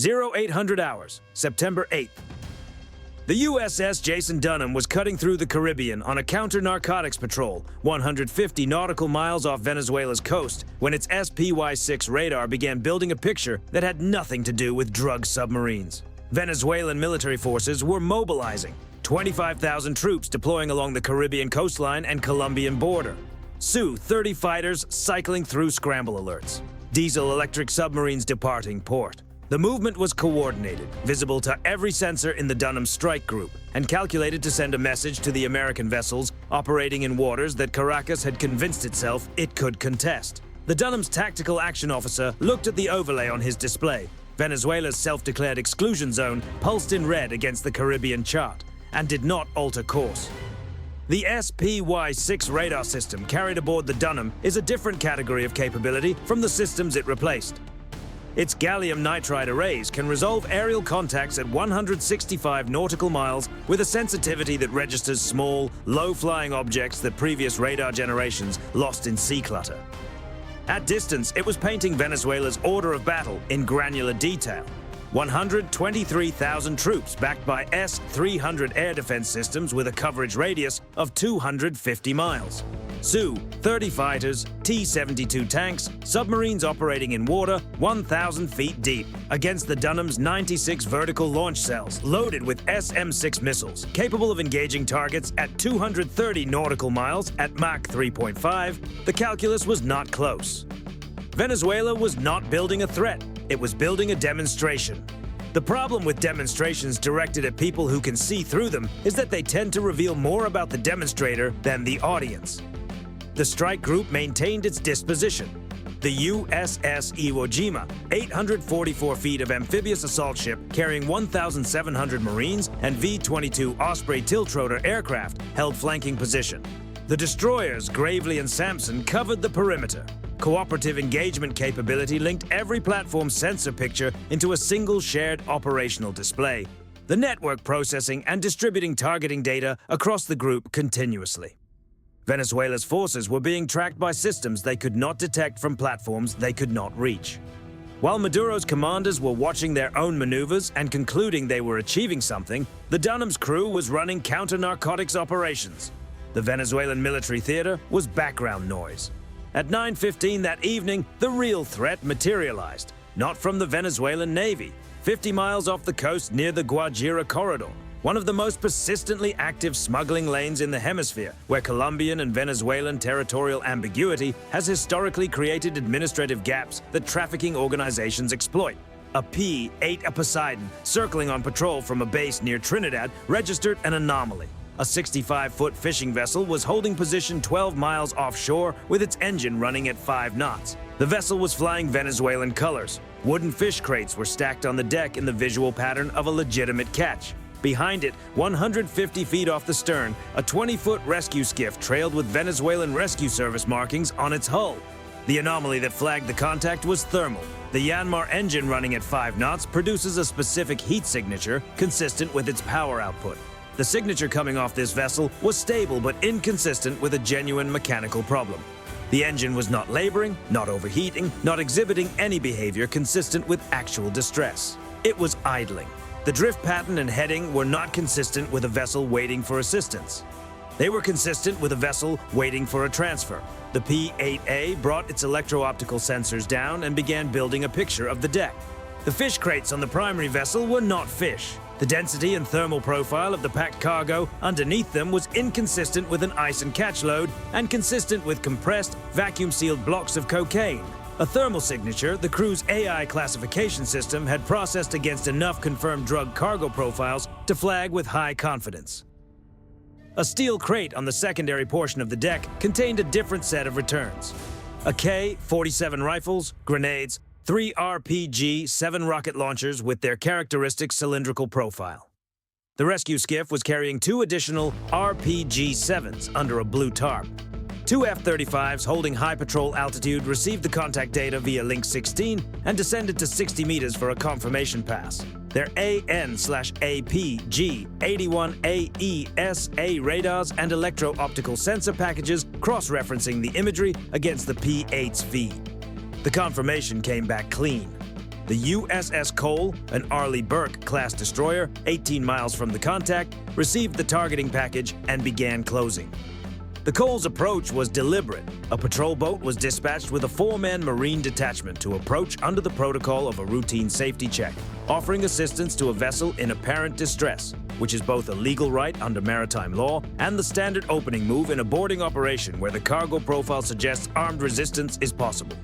0800 hours, September 8th. The USS Jason Dunham was cutting through the Caribbean on a counter-narcotics patrol 150 nautical miles off Venezuela's coast when its SPY-6 radar began building a picture that had nothing to do with drug submarines. Venezuelan military forces were mobilizing, 25,000 troops deploying along the Caribbean coastline and Colombian border. Su-30 fighters cycling through scramble alerts. Diesel-electric submarines departing port. The movement was coordinated, visible to every sensor in the Dunham strike group, and calculated to send a message to the American vessels operating in waters that Caracas had convinced itself it could contest. The Dunham's tactical action officer looked at the overlay on his display. Venezuela's self-declared exclusion zone pulsed in red against the Caribbean chart, and did not alter course. The SPY-6 radar system carried aboard the Dunham is a different category of capability from the systems it replaced. Its gallium nitride arrays can resolve aerial contacts at 165 nautical miles with a sensitivity that registers small, low-flying objects that previous radar generations lost in sea clutter. At distance, it was painting Venezuela's order of battle in granular detail. 123,000 troops backed by S-300 air defense systems with a coverage radius of 250 miles. Su-30 fighters, T-72 tanks, submarines operating in water 1,000 feet deep against the Dunham's 96 vertical launch cells loaded with SM-6 missiles, capable of engaging targets at 230 nautical miles at Mach 3.5, the calculus was not close. Venezuela was not building a threat, it was building a demonstration. The problem with demonstrations directed at people who can see through them is that they tend to reveal more about the demonstrator than the audience. The strike group maintained its disposition. The USS Iwo Jima, 844 feet of amphibious assault ship carrying 1,700 Marines and V-22 Osprey tiltrotor aircraft, held flanking position. The destroyers Gravely and Sampson covered the perimeter. Cooperative engagement capability linked every platform's sensor picture into a single shared operational display. The network processing and distributing targeting data across the group continuously. Venezuela's forces were being tracked by systems they could not detect from platforms they could not reach. While Maduro's commanders were watching their own maneuvers and concluding they were achieving something, the Dunham's crew was running counter-narcotics operations. The Venezuelan military theater was background noise. At 9:15 that evening, the real threat materialized, not from the Venezuelan Navy, 50 miles off the coast near the Guajira Corridor, one of the most persistently active smuggling lanes in the hemisphere, where Colombian and Venezuelan territorial ambiguity has historically created administrative gaps that trafficking organizations exploit. A P-8 Poseidon, circling on patrol from a base near Trinidad, registered an anomaly. A 65-foot fishing vessel was holding position 12 miles offshore with its engine running at 5 knots. The vessel was flying Venezuelan colors. Wooden fish crates were stacked on the deck in the visual pattern of a legitimate catch. Behind it, 150 feet off the stern, a 20-foot rescue skiff trailed with Venezuelan Rescue Service markings on its hull. The anomaly that flagged the contact was thermal. The Yanmar engine running at 5 knots produces a specific heat signature consistent with its power output. The signature coming off this vessel was stable but inconsistent with a genuine mechanical problem. The engine was not laboring, not overheating, not exhibiting any behavior consistent with actual distress. It was idling. The drift pattern and heading were not consistent with a vessel waiting for assistance. They were consistent with a vessel waiting for a transfer. The P-8A brought its electro-optical sensors down and began building a picture of the deck. The fish crates on the primary vessel were not fish. The density and thermal profile of the packed cargo underneath them was inconsistent with an ice and catch load and consistent with compressed, vacuum-sealed blocks of cocaine. A thermal signature the crew's AI classification system had processed against enough confirmed drug cargo profiles to flag with high confidence. A steel crate on the secondary portion of the deck contained a different set of returns. A K-47 rifles, grenades, 3 RPG-7 rocket launchers with their characteristic cylindrical profile. The rescue skiff was carrying 2 additional RPG-7s under a blue tarp. 2 F-35s holding high patrol altitude received the contact data via Link 16 and descended to 60 meters for a confirmation pass. Their AN/APG-81AESA radars and electro-optical sensor packages cross-referencing the imagery against the P-8's feed. The confirmation came back clean. The USS Cole, an Arleigh Burke-class destroyer 18 miles from the contact, received the targeting package and began closing. The Cole's approach was deliberate. A patrol boat was dispatched with a 4-man Marine detachment to approach under the protocol of a routine safety check, offering assistance to a vessel in apparent distress, which is both a legal right under maritime law and the standard opening move in a boarding operation where the cargo profile suggests armed resistance is possible.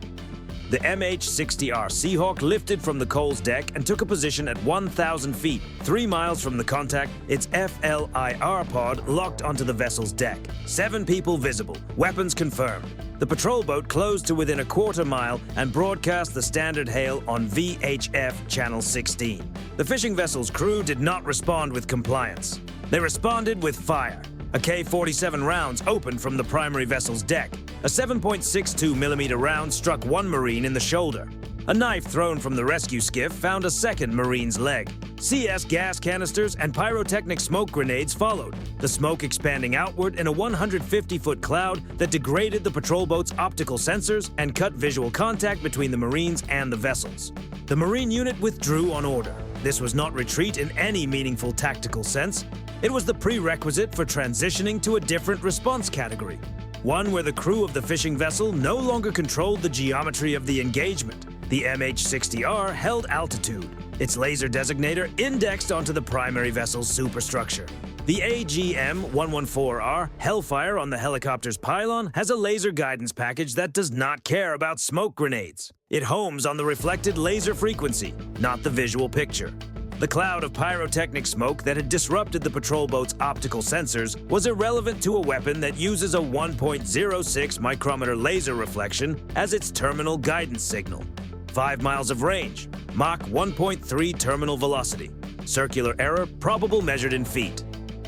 The MH-60R Seahawk lifted from the Cole's deck and took a position at 1,000 feet, 3 miles from the contact, its FLIR pod locked onto the vessel's deck. 7 people visible, weapons confirmed. The patrol boat closed to within a quarter mile and broadcast the standard hail on VHF Channel 16. The fishing vessel's crew did not respond with compliance. They responded with fire. A K-47 rounds opened from the primary vessel's deck. A 7.62mm round struck one Marine in the shoulder. A knife thrown from the rescue skiff found a second Marine's leg. CS gas canisters and pyrotechnic smoke grenades followed, the smoke expanding outward in a 150-foot cloud that degraded the patrol boat's optical sensors and cut visual contact between the Marines and the vessels. The Marine unit withdrew on order. This was not retreat in any meaningful tactical sense. It was the prerequisite for transitioning to a different response category, one where the crew of the fishing vessel no longer controlled the geometry of the engagement. The MH-60R held altitude, its laser designator indexed onto the primary vessel's superstructure. The AGM-114R Hellfire on the helicopter's pylon has a laser guidance package that does not care about smoke grenades. It homes on the reflected laser frequency, not the visual picture. The cloud of pyrotechnic smoke that had disrupted the patrol boat's optical sensors was irrelevant to a weapon that uses a 1.06 micrometer laser reflection as its terminal guidance signal. 5 miles of range, Mach 1.3 terminal velocity. Circular error probable measured in feet.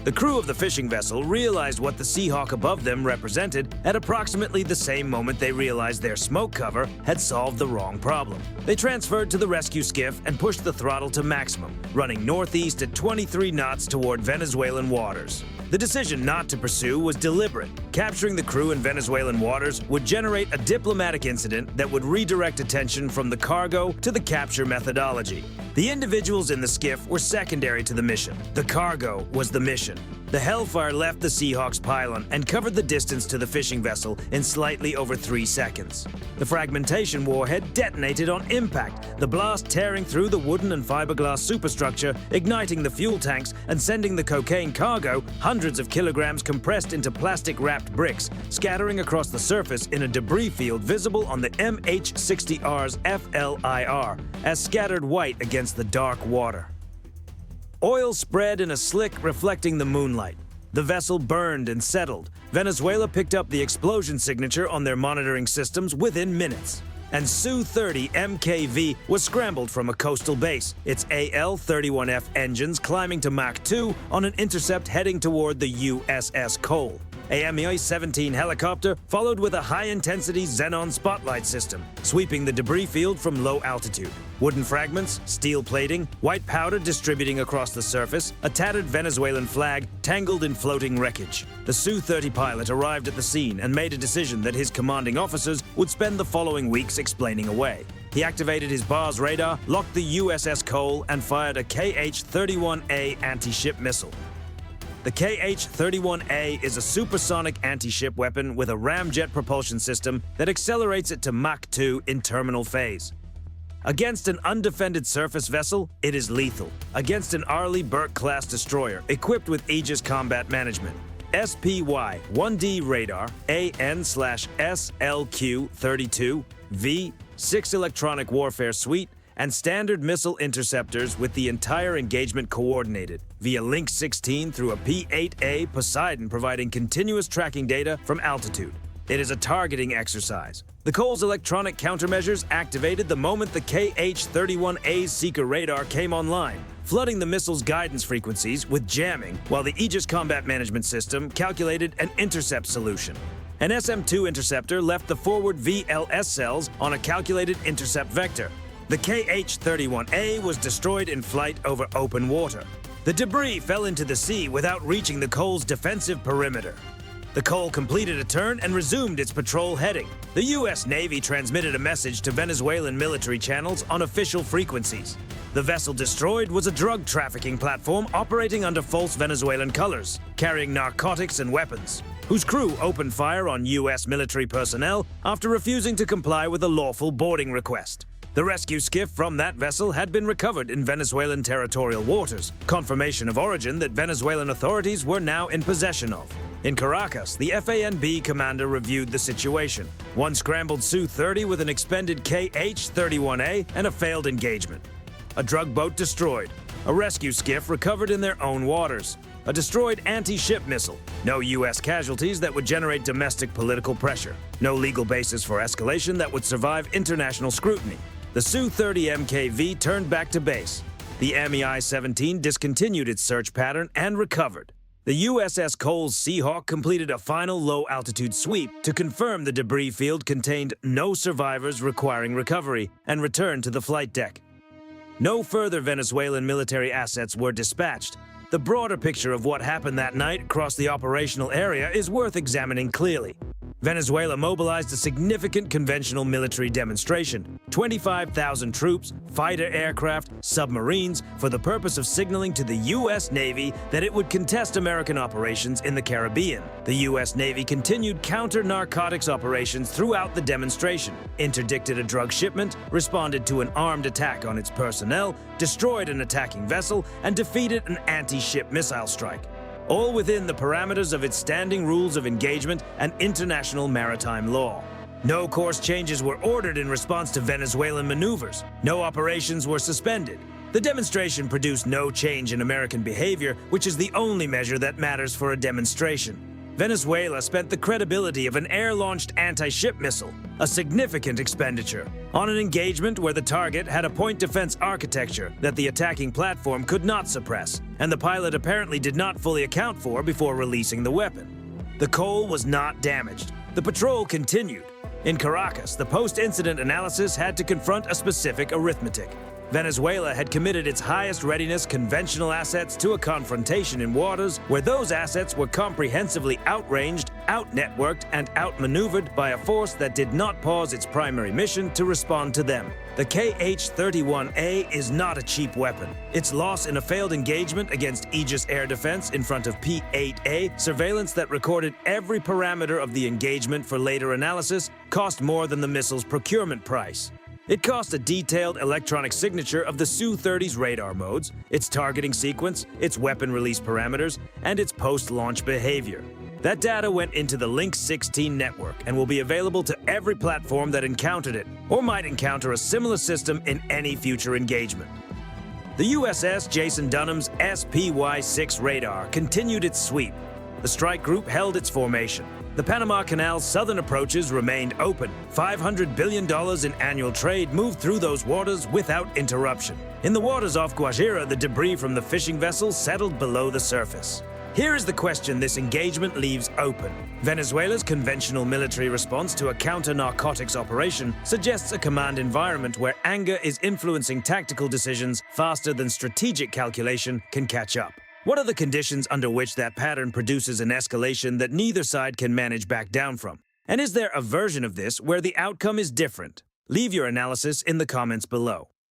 The crew of the fishing vessel realized what the Seahawk above them represented at approximately the same moment they realized their smoke cover had solved the wrong problem. They transferred to the rescue skiff and pushed the throttle to maximum, running northeast at 23 knots toward Venezuelan waters. The decision not to pursue was deliberate. Capturing the crew in Venezuelan waters would generate a diplomatic incident that would redirect attention from the cargo to the capture methodology. The individuals in the skiff were secondary to the mission. The cargo was the mission. The Hellfire left the Seahawk's pylon and covered the distance to the fishing vessel in slightly over 3 seconds. The fragmentation warhead detonated on impact, the blast tearing through the wooden and fiberglass superstructure, igniting the fuel tanks and sending the cocaine cargo, hundreds of kilograms compressed into plastic-wrapped bricks, scattering across the surface in a debris field visible on the MH-60R's FLIR, as scattered white against the dark water. Oil spread in a slick reflecting the moonlight. The vessel burned and settled. Venezuela picked up the explosion signature on their monitoring systems within minutes. And Su-30 MKV was scrambled from a coastal base, its AL-31F engines climbing to Mach 2 on an intercept heading toward the USS Cole. A Mi-17 helicopter followed with a high-intensity xenon spotlight system, sweeping the debris field from low altitude. Wooden fragments, steel plating, white powder distributing across the surface, a tattered Venezuelan flag tangled in floating wreckage. The Su-30 pilot arrived at the scene and made a decision that his commanding officers would spend the following weeks explaining away. He activated his BARS radar, locked the USS Cole, and fired a KH-31A anti-ship missile. The KH-31A is a supersonic anti-ship weapon with a ramjet propulsion system that accelerates it to Mach 2 in terminal phase. Against an undefended surface vessel, it is lethal. Against an Arleigh Burke-class destroyer equipped with Aegis combat management, SPY-1D radar, AN/SLQ-32, V, 6 electronic warfare suite, and standard missile interceptors with the entire engagement coordinated via Link 16 through a P-8A Poseidon providing continuous tracking data from altitude. It is a targeting exercise. The Cole's electronic countermeasures activated the moment the KH-31A's seeker radar came online, flooding the missile's guidance frequencies with jamming, while the Aegis combat management system calculated an intercept solution. An SM-2 interceptor left the forward VLS cells on a calculated intercept vector. The KH-31A was destroyed in flight over open water. The debris fell into the sea without reaching the Cole's defensive perimeter. The Cole completed a turn and resumed its patrol heading. The U.S. Navy transmitted a message to Venezuelan military channels on official frequencies. The vessel destroyed was a drug trafficking platform operating under false Venezuelan colors, carrying narcotics and weapons, whose crew opened fire on U.S. military personnel after refusing to comply with a lawful boarding request. The rescue skiff from that vessel had been recovered in Venezuelan territorial waters, confirmation of origin that Venezuelan authorities were now in possession of. In Caracas, the FANB commander reviewed the situation. One scrambled Su-30 with an expended KH-31A and a failed engagement. A drug boat destroyed. A rescue skiff recovered in their own waters. A destroyed anti-ship missile. No U.S. casualties that would generate domestic political pressure. No legal basis for escalation that would survive international scrutiny. The Su-30 MKV turned back to base. The MEI-17 discontinued its search pattern and recovered. The USS Cole's Seahawk completed a final low-altitude sweep to confirm the debris field contained no survivors requiring recovery and returned to the flight deck. No further Venezuelan military assets were dispatched. The broader picture of what happened that night across the operational area is worth examining clearly. Venezuela mobilized a significant conventional military demonstration, 25,000 troops, fighter aircraft, submarines, for the purpose of signaling to the U.S. Navy that it would contest American operations in the Caribbean. The U.S. Navy continued counter-narcotics operations throughout the demonstration, interdicted a drug shipment, responded to an armed attack on its personnel, destroyed an attacking vessel, and defeated an anti-ship missile strike, all within the parameters of its standing rules of engagement and international maritime law. No course changes were ordered in response to Venezuelan maneuvers. No operations were suspended. The demonstration produced no change in American behavior, which is the only measure that matters for a demonstration. Venezuela spent the credibility of an air-launched anti-ship missile, a significant expenditure, on an engagement where the target had a point defense architecture that the attacking platform could not suppress, and the pilot apparently did not fully account for before releasing the weapon. The Cole was not damaged. The patrol continued. In Caracas, the post-incident analysis had to confront a specific arithmetic. Venezuela had committed its highest readiness conventional assets to a confrontation in waters where those assets were comprehensively outranged, out-networked, and outmaneuvered by a force that did not pause its primary mission to respond to them. The KH-31A is not a cheap weapon. Its loss in a failed engagement against Aegis air defense in front of P-8A, surveillance that recorded every parameter of the engagement for later analysis, cost more than the missile's procurement price. It cost a detailed electronic signature of the Su-30's radar modes, its targeting sequence, its weapon release parameters, and its post-launch behavior. That data went into the Link 16 network and will be available to every platform that encountered it, or might encounter a similar system in any future engagement. The USS Jason Dunham's SPY-6 radar continued its sweep. The strike group held its formation. The Panama Canal's southern approaches remained open. $500 billion in annual trade moved through those waters without interruption. In the waters off Guajira, the debris from the fishing vessels settled below the surface. Here is the question this engagement leaves open. Venezuela's conventional military response to a counter-narcotics operation suggests a command environment where anger is influencing tactical decisions faster than strategic calculation can catch up. What are the conditions under which that pattern produces an escalation that neither side can manage back down from? And is there a version of this where the outcome is different? Leave your analysis in the comments below.